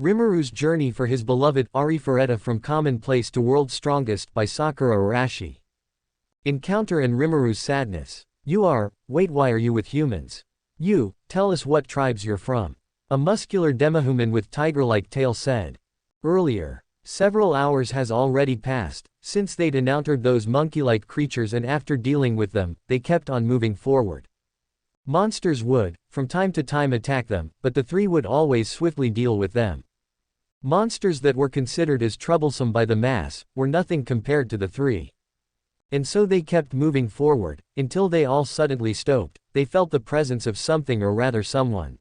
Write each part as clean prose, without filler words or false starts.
Rimuru's Journey for His Beloved Arifureta from Commonplace to World's Strongest by Sakura-Arashi. Encounter and Rimuru's Sadness. Wait, why are you with humans? Tell us what tribes you're from. A muscular demihuman with tiger-like tail said. Earlier. Several hours has already passed, since they'd encountered those monkey-like creatures, and after dealing with them, they kept on moving forward. Monsters would, from time to time, attack them, but the three would always swiftly deal with them. Monsters that were considered as troublesome by the mass, were nothing compared to the three. And so they kept moving forward, until they all suddenly stopped. They felt the presence of something, or rather someone.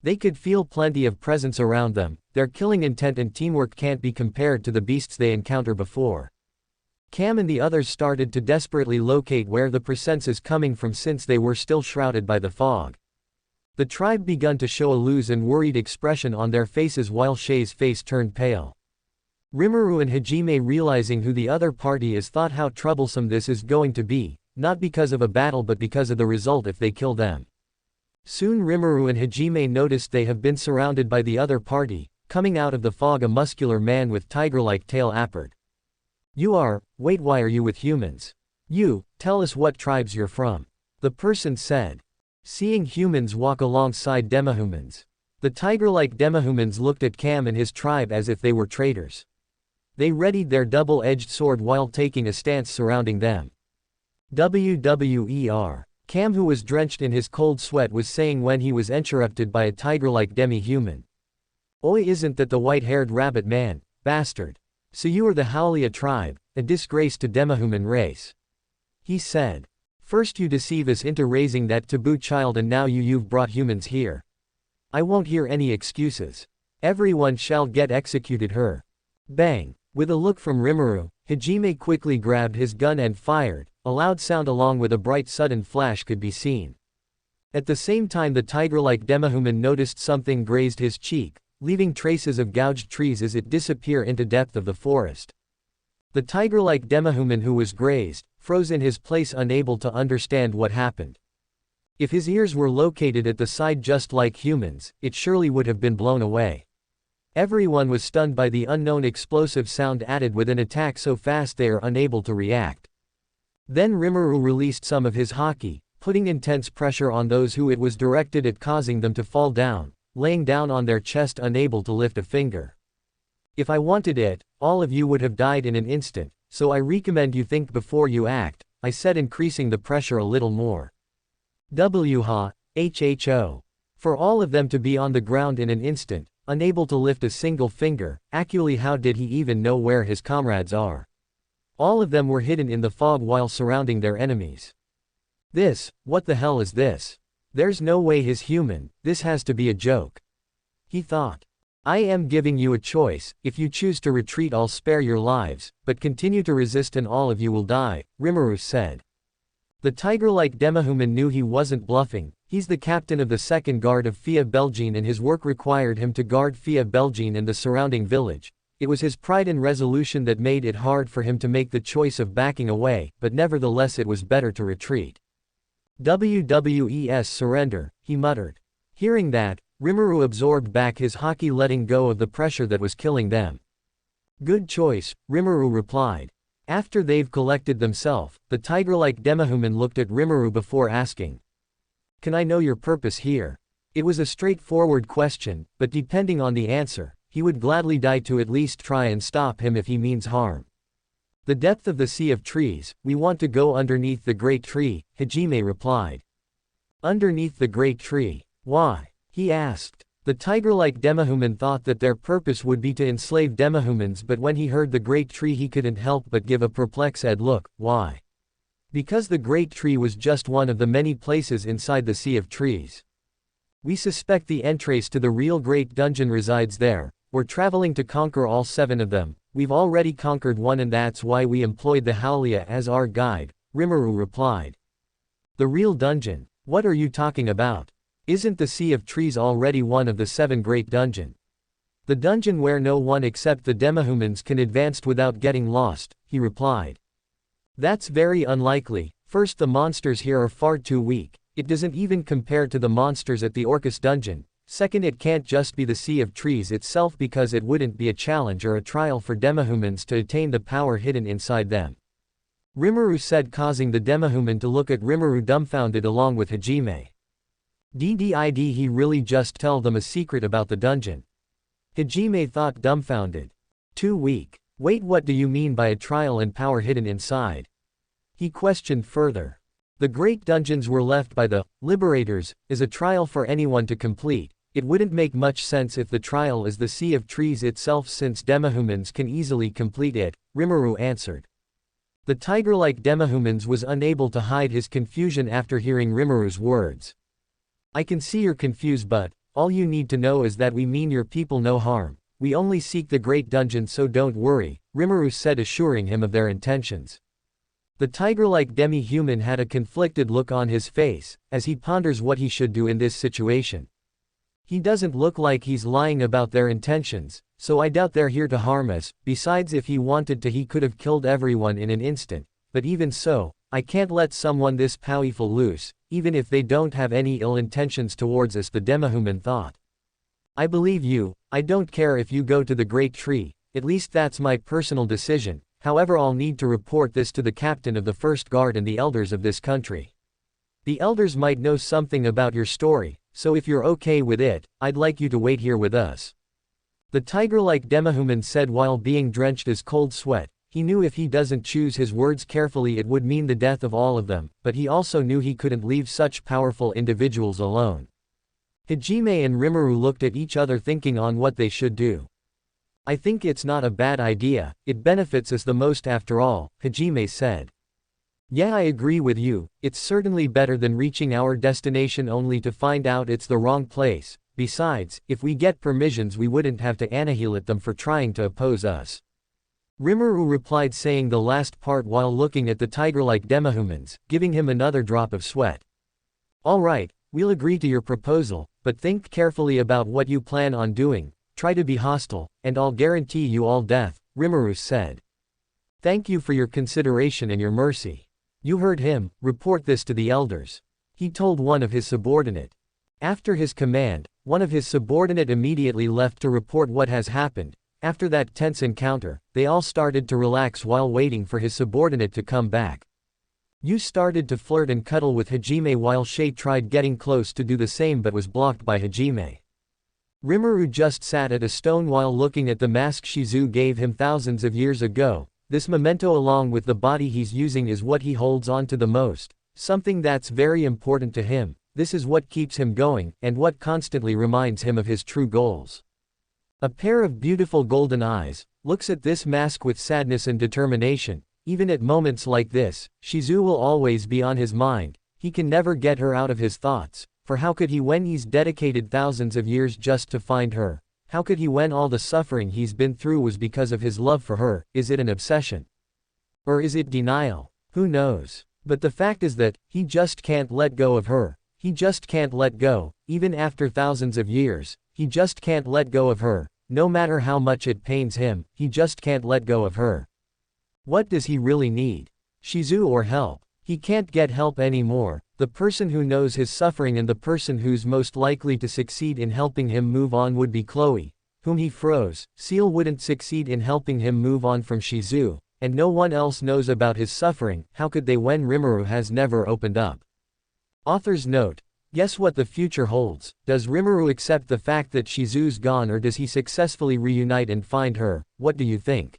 They could feel plenty of presence around them. Their killing intent and teamwork can't be compared to the beasts they encountered before. Cam and the others started to desperately locate where the presence is coming from, since they were still shrouded by the fog. The tribe begun to show a loose and worried expression on their faces, while Shay's face turned pale. Rimuru and Hajime, realizing who the other party is, thought how troublesome this is going to be, not because of a battle but because of the result if they kill them. Soon Rimuru and Hajime noticed they have been surrounded by the other party. Coming out of the fog, a muscular man with tiger-like tail appeared. Wait, why are you with humans? Tell us what tribes you're from. The person said. Seeing humans walk alongside demihumans. The tiger-like demihumans looked at Cam and his tribe as if they were traitors. They readied their double-edged sword while taking a stance surrounding them. Cam, who was drenched in his cold sweat, was saying when he was interrupted by a tiger-like demi-human. Oi, isn't that the white-haired rabbit man, bastard? So you are the Howlia tribe, a disgrace to demihuman race. He said. First you deceive us into raising that taboo child, and now you've brought humans here. I won't hear any excuses. Everyone shall get executed. Her. Bang. With a look from Rimuru, Hajime quickly grabbed his gun and fired. A loud sound along with a bright sudden flash could be seen. At the same time, the tiger-like demihuman noticed something grazed his cheek, leaving traces of gouged trees as it disappeared into depth of the forest. The tiger-like demihuman who was grazed, froze in his place, unable to understand what happened. If his ears were located at the side just like humans, it surely would have been blown away. Everyone was stunned by the unknown explosive sound added with an attack so fast they are unable to react. Then Rimuru released some of his haki, putting intense pressure on those who it was directed at, causing them to fall down, laying down on their chest unable to lift a finger. If I wanted it, all of you would have died in an instant, so I recommend you think before you act, I said, increasing the pressure a little more. HHO. For all of them to be on the ground in an instant, unable to lift a single finger, actually how did he even know where his comrades are? All of them were hidden in the fog while surrounding their enemies. What the hell is this? There's no way he's human, this has to be a joke. He thought. I am giving you a choice. If you choose to retreat, I'll spare your lives, but continue to resist and all of you will die, Rimuru said. The tiger-like demihuman knew he wasn't bluffing. He's the captain of the second guard of Fia Belgine, and his work required him to guard Fia Belgine and the surrounding village. It was his pride and resolution that made it hard for him to make the choice of backing away, but nevertheless it was better to retreat. Surrender, he muttered. Hearing that, Rimuru absorbed back his haki, letting go of the pressure that was killing them. Good choice, Rimuru replied. After they've collected themselves, the tiger-like demihuman looked at Rimuru before asking. Can I know your purpose here? It was a straightforward question, but depending on the answer, he would gladly die to at least try and stop him if he means harm. The depth of the sea of trees, we want to go underneath the great tree, Hajime replied. Underneath the great tree? Why? He asked. The tiger-like demihuman thought that their purpose would be to enslave demihumans, but when he heard the great tree he couldn't help but give a perplexed look. Why? Because the great tree was just one of the many places inside the sea of trees. We suspect the entrance to the real great dungeon resides there. We're traveling to conquer all 7 of them. We've already conquered one, and that's why we employed the Howlia as our guide, Rimuru replied. The real dungeon? What are you talking about? Isn't the Sea of Trees already one of the 7 great dungeons? The dungeon where no one except the demihumans can advance without getting lost, he replied. That's very unlikely. First, the monsters here are far too weak. It doesn't even compare to the monsters at the Orcus dungeon, Second, it can't just be the Sea of Trees itself because it wouldn't be a challenge or a trial for demihumans to attain the power hidden inside them. Rimuru said, causing the demihuman to look at Rimuru dumbfounded along with Hajime. Did he really just tell them a secret about the dungeon? Hajime thought, dumbfounded. Too weak. Wait, what do you mean by a trial and power hidden inside? He questioned further. The great dungeons were left by the liberators as a trial for anyone to complete. It wouldn't make much sense if the trial is the Sea of Trees itself, since demihumans can easily complete it, Rimuru answered. The tiger-like demihumans was unable to hide his confusion after hearing Rimuru's words. I can see you're confused, but all you need to know is that we mean your people no harm. We only seek the great dungeon, so don't worry, Rimuru said, assuring him of their intentions. The tiger-like demi-human had a conflicted look on his face, as he ponders what he should do in this situation. He doesn't look like he's lying about their intentions, so I doubt they're here to harm us. Besides, if he wanted to, he could have killed everyone in an instant, but even so, I can't let someone this powerful loose, even if they don't have any ill intentions towards us, the demihuman thought. I believe you. I don't care if you go to the great tree, at least that's my personal decision. However, I'll need to report this to the captain of the first guard and the elders of this country. The elders might know something about your story, so if you're okay with it, I'd like you to wait here with us. The tiger-like demihuman said while being drenched as cold sweat. He knew if he doesn't choose his words carefully it would mean the death of all of them, but he also knew he couldn't leave such powerful individuals alone. Hajime and Rimuru looked at each other, thinking on what they should do. I think it's not a bad idea, it benefits us the most after all, Hajime said. Yeah, I agree with you, it's certainly better than reaching our destination only to find out it's the wrong place. Besides, if we get permissions we wouldn't have to annihilate them for trying to oppose us. Rimuru replied, saying the last part while looking at the tiger-like demihumans, giving him another drop of sweat. Alright, we'll agree to your proposal, but think carefully about what you plan on doing. Try to be hostile, and I'll guarantee you all death, Rimuru said. Thank you for your consideration and your mercy. You heard him, report this to the elders. He told one of his subordinate. After his command, one of his subordinate immediately left to report what has happened. After that tense encounter, they all started to relax while waiting for his subordinate to come back. Yu started to flirt and cuddle with Hajime while Shay tried getting close to do the same but was blocked by Hajime. Rimuru just sat at a stone while looking at the mask Shizu gave him thousands of years ago. This memento along with the body he's using is what he holds on to the most, something that's very important to him. This is what keeps him going, and what constantly reminds him of his true goals. A pair of beautiful golden eyes looks at this mask with sadness and determination. Even at moments like this, Shizu will always be on his mind. He can never get her out of his thoughts, for how could he when he's dedicated thousands of years just to find her? How could he when all the suffering he's been through was because of his love for her? Is it an obsession? Or is it denial? Who knows? But the fact is that he just can't let go of her. He just can't let go, even after thousands of years. He just can't let go of her. No matter how much it pains him, he just can't let go of her. What does he really need? Shizu or help? He can't get help anymore. The person who knows his suffering and the person who's most likely to succeed in helping him move on would be Chloe, whom he froze. Seal wouldn't succeed in helping him move on from Shizu, and no one else knows about his suffering. How could they when Rimuru has never opened up? Author's note. Guess what the future holds? Does Rimuru accept the fact that Shizu's gone, or does he successfully reunite and find her? What do you think?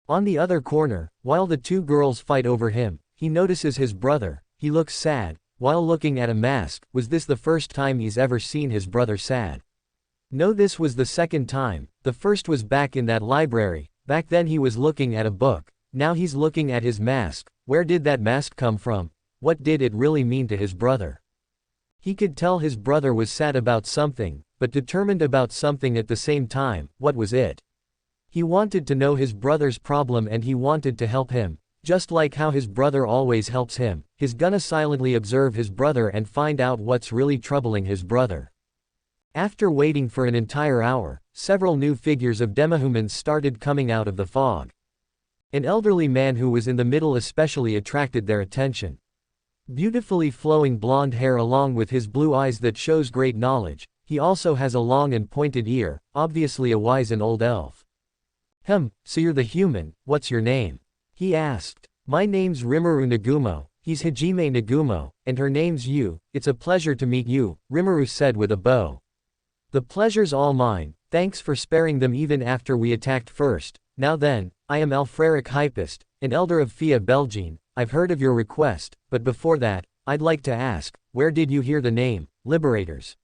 On the other corner, while the two girls fight over him, he notices his brother. He looks sad, while looking at a mask. Was this the first time he's ever seen his brother sad? No, this was the second time. The first was back in that library. Back then he was looking at a book. Now he's looking at his mask. Where did that mask come from? What did it really mean to his brother? He could tell his brother was sad about something, but determined about something at the same time. What was it? He wanted to know his brother's problem and he wanted to help him, just like how his brother always helps him. He's gonna silently observe his brother and find out what's really troubling his brother. After waiting for an entire hour, several new figures of demihumans started coming out of the fog. An elderly man who was in the middle especially attracted their attention. Beautifully flowing blonde hair along with his blue eyes that shows great knowledge, He also has a long and pointed ear, obviously a wise and old elf. So you're the human, what's your name? He asked. My name's Rimuru Nagumo, he's Hajime Nagumo, and her name's Yu. It's a pleasure to meet you, Rimuru said with a bow. The pleasure's all mine, thanks for sparing them even after we attacked first. Now then, I am Alfreric Hypist, an elder of Fia Belgine. I've heard of your request, but before that, I'd like to ask, where did you hear the name, Liberators?